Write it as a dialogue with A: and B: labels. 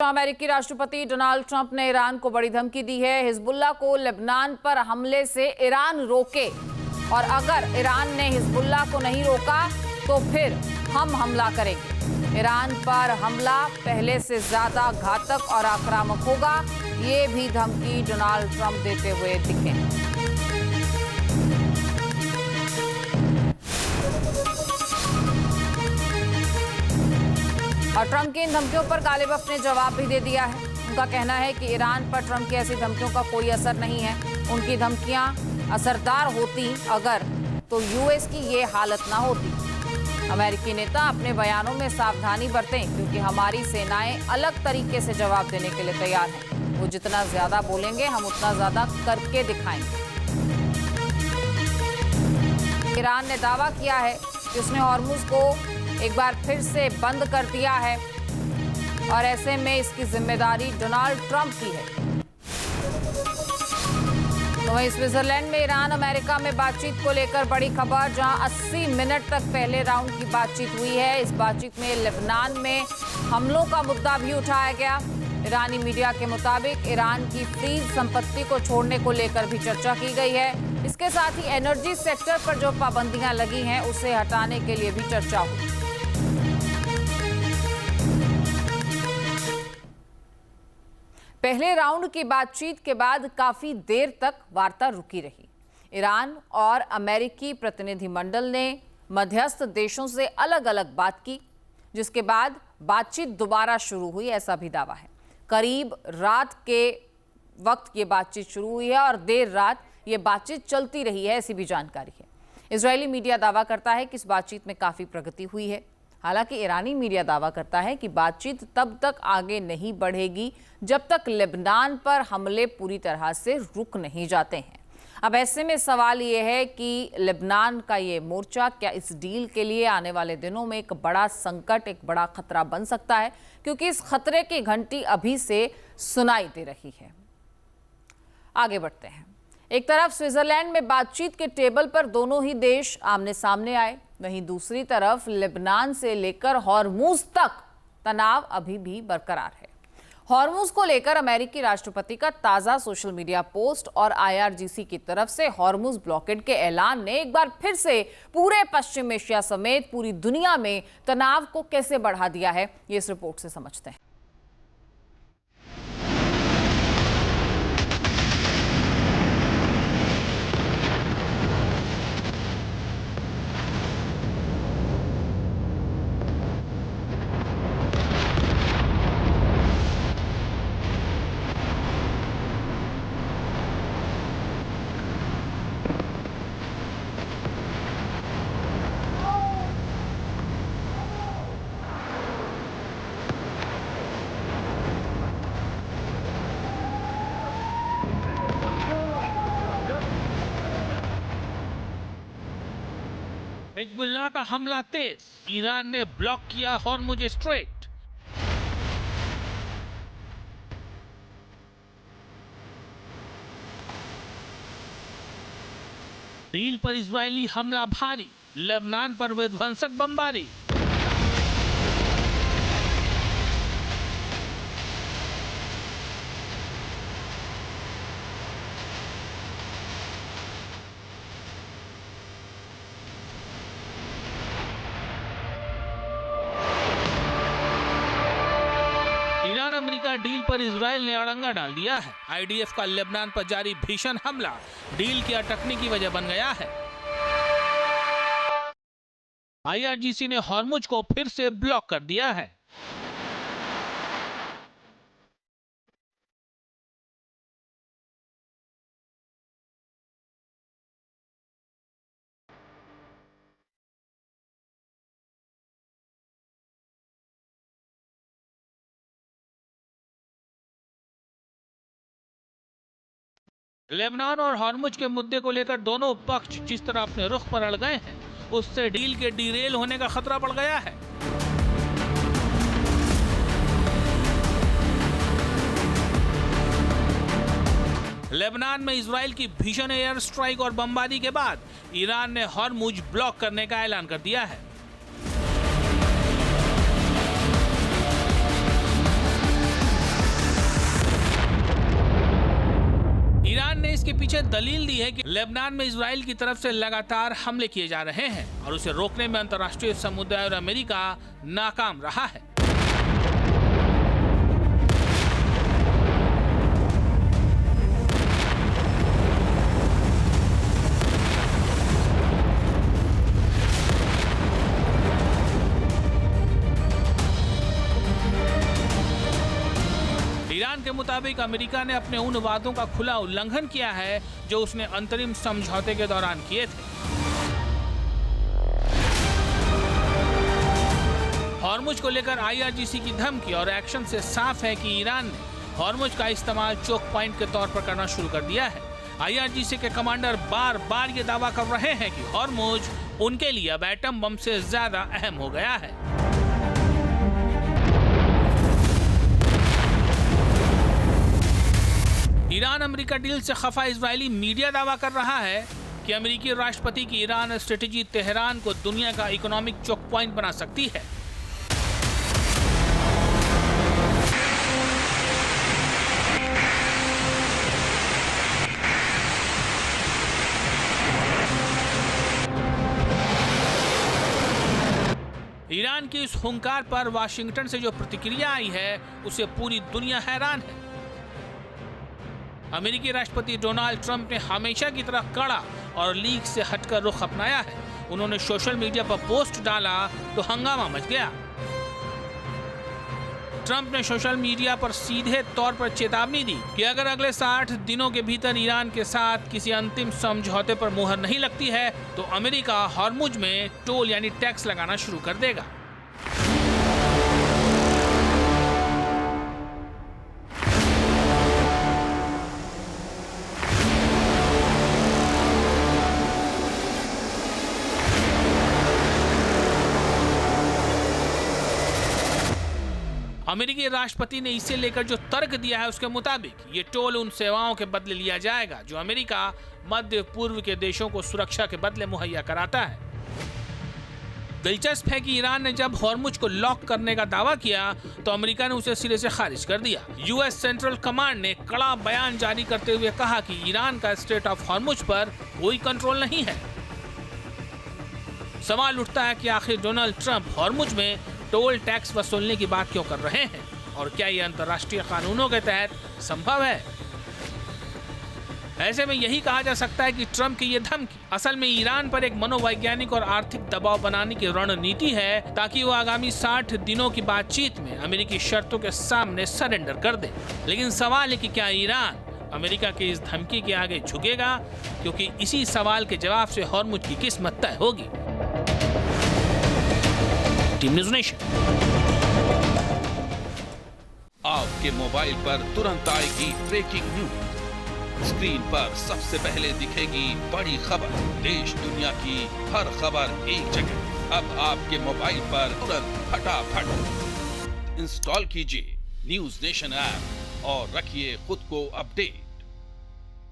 A: अमेरिकी राष्ट्रपति Donald Trump ने ईरान को बड़ी धमकी दी है। हिजबुल्लाह को लेबनान पर हमले से ईरान रोके और अगर ईरान ने हिजबुल्लाह को नहीं रोका तो फिर हम हमला करेंगे। ईरान पर हमला पहले से ज्यादा घातक और आक्रामक होगा, ये भी धमकी डोनाल्ड ट्रंप देते हुए दिखे। और ट्रंप की इन धमकियों पर गालिबफ ने जवाब भी दे दिया है। उनका कहना है कि ईरान पर ट्रंप की ऐसी धमकियों का कोई असर नहीं है। उनकी धमकियां असरदार होती अगर तो यूएस की ये हालत ना होती। अमेरिकी नेता अपने बयानों में सावधानी बरतें क्योंकि हमारी सेनाएं अलग तरीके से जवाब देने के लिए तैयार हैं। वो जितना ज्यादा बोलेंगे हम उतना ज्यादा करके दिखाएंगे। ईरान ने दावा किया है कि उसने हॉर्मुज को एक बार फिर से बंद कर दिया है और ऐसे में इसकी जिम्मेदारी डोनाल्ड ट्रंप की है। तो वहीं स्विट्जरलैंड में ईरान अमेरिका में बातचीत को लेकर बड़ी खबर, जहां 80 मिनट तक पहले राउंड की बातचीत हुई है। इस बातचीत में लेबनान में हमलों का मुद्दा भी उठाया गया। ईरानी मीडिया के मुताबिक ईरान की फ्रीज संपत्ति को छोड़ने को लेकर भी चर्चा की गई है। इसके साथ ही एनर्जी सेक्टर पर जो पाबंदियां लगी हैं उसे हटाने के लिए भी चर्चा हुई। पहले राउंड की बातचीत के बाद काफी देर तक वार्ता रुकी रही। ईरान और अमेरिकी प्रतिनिधिमंडल ने मध्यस्थ देशों से अलग अलग बात की, जिसके बाद बातचीत दोबारा शुरू हुई, ऐसा भी दावा है। करीब रात के वक्त ये बातचीत शुरू हुई है और देर रात ये बातचीत चलती रही है, ऐसी भी जानकारी है। इजरायली मीडिया दावा करता है कि इस बातचीत में काफी प्रगति हुई है। हालांकि ईरानी मीडिया दावा करता है कि बातचीत तब तक आगे नहीं बढ़ेगी जब तक लेबनान पर हमले पूरी तरह से रुक नहीं जाते हैं। अब ऐसे में सवाल ये है कि लेबनान का ये मोर्चा क्या इस डील के लिए आने वाले दिनों में एक बड़ा संकट, एक बड़ा खतरा बन सकता है, क्योंकि इस खतरे की घंटी अभी से सुनाई दे रही है। आगे बढ़ते हैं। एक तरफ स्विट्जरलैंड में बातचीत के टेबल पर दोनों ही देश आमने सामने आए, वहीं दूसरी तरफ लेबनान से लेकर हॉर्मुज तक तनाव अभी भी बरकरार है। हॉर्मुज को लेकर अमेरिकी राष्ट्रपति का ताजा सोशल मीडिया पोस्ट और आईआरजीसी की तरफ से हॉर्मुज ब्लॉकेड के ऐलान ने एक बार फिर से पूरे पश्चिम एशिया समेत पूरी दुनिया में तनाव को कैसे बढ़ा दिया है, ये इस रिपोर्ट से समझते हैं।
B: हिजबुल्लाह का हमला तेज, ईरान ने ब्लॉक किया हॉर्मुज स्ट्रेट। डील पर इजरायली हमला भारी, लेबनान पर विध्वंसक बमबारी। अमेरिका डील पर इजरायल ने अड़ंगा डाल दिया है। आईडीएफ का लेबनान पर जारी भीषण हमला डील की अटकने की वजह बन गया है। आईआरजीसी ने हॉर्मुज को फिर से ब्लॉक कर दिया है। लेबनान और हॉर्मुज के मुद्दे को लेकर दोनों पक्ष जिस तरह अपने रुख पर अड़ गए हैं, उससे डील के डीरेल होने का खतरा बढ़ गया है। लेबनान में इजराइल की भीषण एयर स्ट्राइक और बमबारी के बाद ईरान ने हॉर्मुज ब्लॉक करने का ऐलान कर दिया है। पीछे दलील दी है कि लेबनान में इजराइल की तरफ से लगातार हमले किए जा रहे हैं और उसे रोकने में अंतर्राष्ट्रीय समुदाय और अमेरिका नाकाम रहा है। ईरान के मुताबिक अमेरिका ने अपने उन वादों का खुला उल्लंघन किया है जो उसने अंतरिम समझौते के दौरान किए थे। हॉर्मुज को लेकर IRGC की धमकी और एक्शन से साफ है कि ईरान ने हॉर्मुज का इस्तेमाल चोक पॉइंट के तौर पर करना शुरू कर दिया है। IRGC के कमांडर बार बार ये दावा कर रहे हैं कि हॉर्मुज उनके लिए अब एटम बम से ज्यादा अहम हो गया है। ईरान अमेरिका डील से खफा इजरायली मीडिया दावा कर रहा है कि अमेरिकी राष्ट्रपति की ईरान स्ट्रेटेजी तेहरान को दुनिया का इकोनॉमिक चोक पॉइंट बना सकती है। ईरान की इस हुंकार पर वाशिंगटन से जो प्रतिक्रिया आई है उसे पूरी दुनिया हैरान है। अमेरिकी राष्ट्रपति डोनाल्ड ट्रंप ने हमेशा की तरह कड़ा और लीक से हटकर रुख अपनाया है। उन्होंने सोशल मीडिया पर पोस्ट डाला तो हंगामा मच गया। ट्रंप ने सोशल मीडिया पर सीधे तौर पर चेतावनी दी कि अगर अगले 60 दिनों के भीतर ईरान के साथ किसी अंतिम समझौते पर मुहर नहीं लगती है तो अमेरिका हॉर्मुज में टोल यानी टैक्स लगाना शुरू कर देगा। अमेरिकी राष्ट्रपति ने इसे लेकर जो तर्क दिया है उसके मुताबिक ये टोल उन सेवाओं के बदले लिया जाएगा जो अमेरिका मध्य पूर्व के देशों को सुरक्षा के बदले मुहैया कराता है। दिलचस्प है कि ईरान ने जब हॉर्मुज को लॉक करने का दावा किया तो अमेरिका ने उसे सिरे से खारिज कर दिया। यूएस सेंट्रल कमांड ने कड़ा बयान जारी करते हुए कहा कि ईरान का स्ट्रेट ऑफ हॉर्मुज पर कोई कंट्रोल नहीं है। सवाल उठता है कि आखिर डोनाल्ड ट्रंप हॉर्मुज में टोल टैक्स वसूलने की बात क्यों कर रहे हैं और क्या यह अंतर्राष्ट्रीय कानूनों के तहत संभव है? ऐसे में यही कहा जा सकता है कि ट्रंप की यह धमकी असल में ईरान पर एक मनोवैज्ञानिक और आर्थिक दबाव बनाने की रणनीति है ताकि वो आगामी 60 दिनों की बातचीत में अमेरिकी शर्तों के सामने सरेंडर कर दे। लेकिन सवाल है कि क्या ईरान अमेरिका की इस धमकी के आगे झुकेगा, क्योंकि इसी सवाल के जवाब से हॉर्मुज की किस्मत तय होगी। Team news nation.
C: आपके मोबाइल पर तुरंत आएगी ब्रेकिंग न्यूज। स्क्रीन पर सबसे पहले दिखेगी बड़ी खबर। देश दुनिया की हर खबर एक जगह। अब आपके मोबाइल पर तुरंत फटाफट इंस्टॉल कीजिए न्यूज़ नेशन ऐप और रखिए खुद को अपडेट।